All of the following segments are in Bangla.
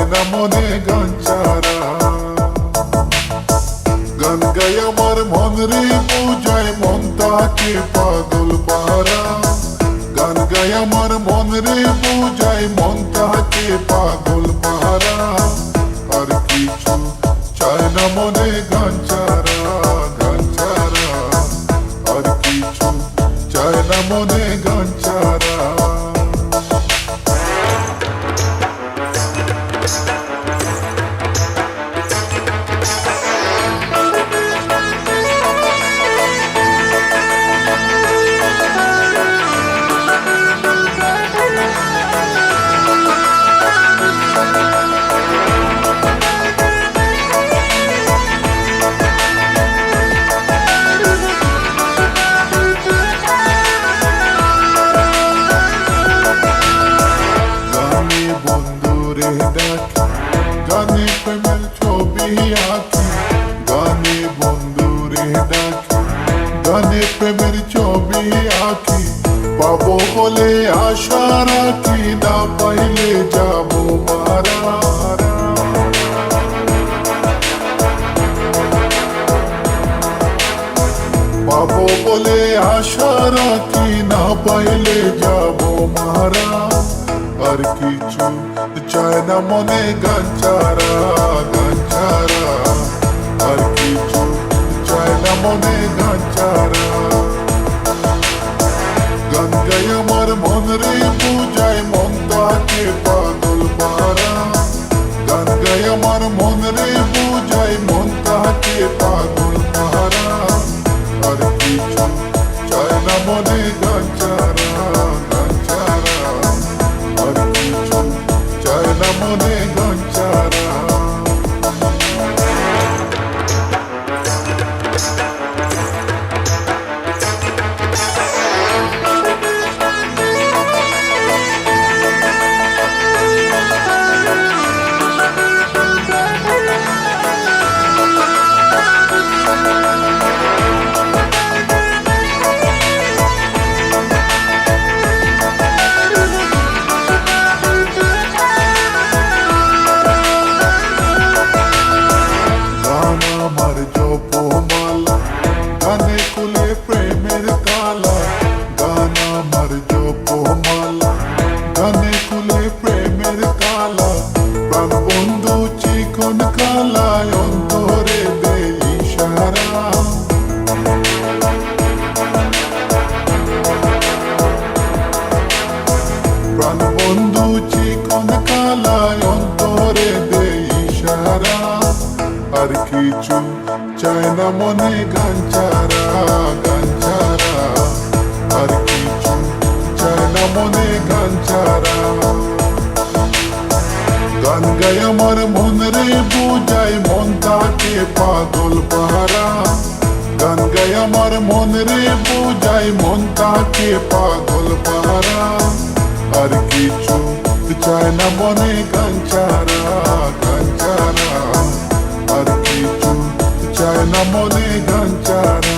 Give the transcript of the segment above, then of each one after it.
না মনে গান ছাড়া। গান গাই আমার মন রে বুঝায় মন তাকে পাগল পারা। গান গাই আমার মন রে বুঝায় মন তাকে পাগল পারা। আর কিছু চায় না মনে গান ছাড়া, গান ছাড়া। আর কিছু চায় না মনে গান ছাড়া। গানে প্রেমের ছবি আঁকি, গানে বন্ধুরে ডাকি। গানে প্রেমের ছবি আঁকি, পাবো বলে আশা রাখি। না পাইলে যাবো মারা। পাবো বলে আশা রাখি, না পাইলে যাবো মারা। আর কিছু চায় না মনে গান ছাড়া, গান ছাড়া। আর কিছু চায় না মনে গান ছাড়া। গান গাই আমার মন রে বুঝায় মন তাকে পাগল পারা। গান গাই আমার মন রে বুঝায় মন তাকে পাগল পারা। আর কিছু চায় না মনে গান ছাড়া, গান ছাড়া। আর কিছু চায় না মনে গান ছাড়া। গানে কুলে প্রেমের তালা, গান আমার জপমালা। গানে কুলে প্রেমের তালা, প্রাণ বন্ধু চিকন কালায় অন্তরে দে ইশারা। প্রাণ বন্ধু চিকন কালায় অন্তরে দে ইশারা। আর কিছু চায় না মনে গান ছাড়া, গান ছাড়া। আর কিছু চায় না মনে গান ছাড়া। গান গাই আমার মন রে বুঝায় মন তাকে পাগল পারা। গান গাই আমার মন রে বুঝায় মন তাকে পাগল পারা। আর কিছু চায় না মনে গান ছাড়া, গান ছাড়া। আর কিছু চায় না মনে গান ছাড়া।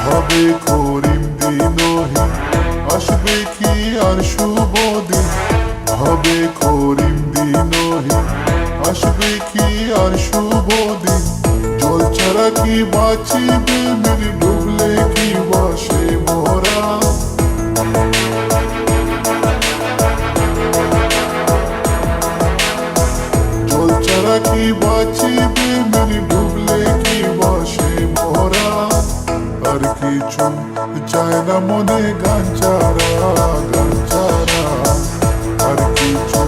হবে করিম দিনহি, আসবে কি আর শুভ দিন। হবে করিম দিনহি, আসবে কি আর শুভ দিন। জল ছাড়া কি বাঁচিবে মেরে, ডুবলে কি বাসে মোরা। জল ছাড়া কি বাঁচিবে মেরে, ডুবলে কি বাসে মোরা। আর কিছু চায় না মনে গান ছাড়া, গান ছাড়া। আর কিছু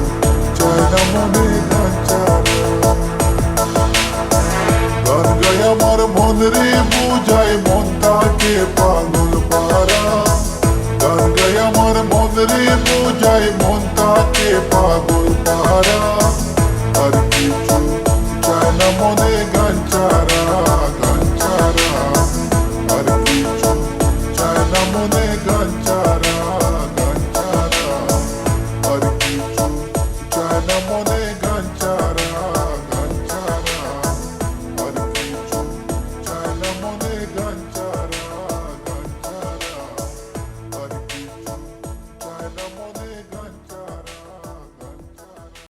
চায় না মনে গান ছাড়া। গান গাই আমার মন রে বুঝায় মন তাকে পাগল পারা। গান গাই আমার মন রে বুঝায় মন তাকে তাকে পাগল পারা।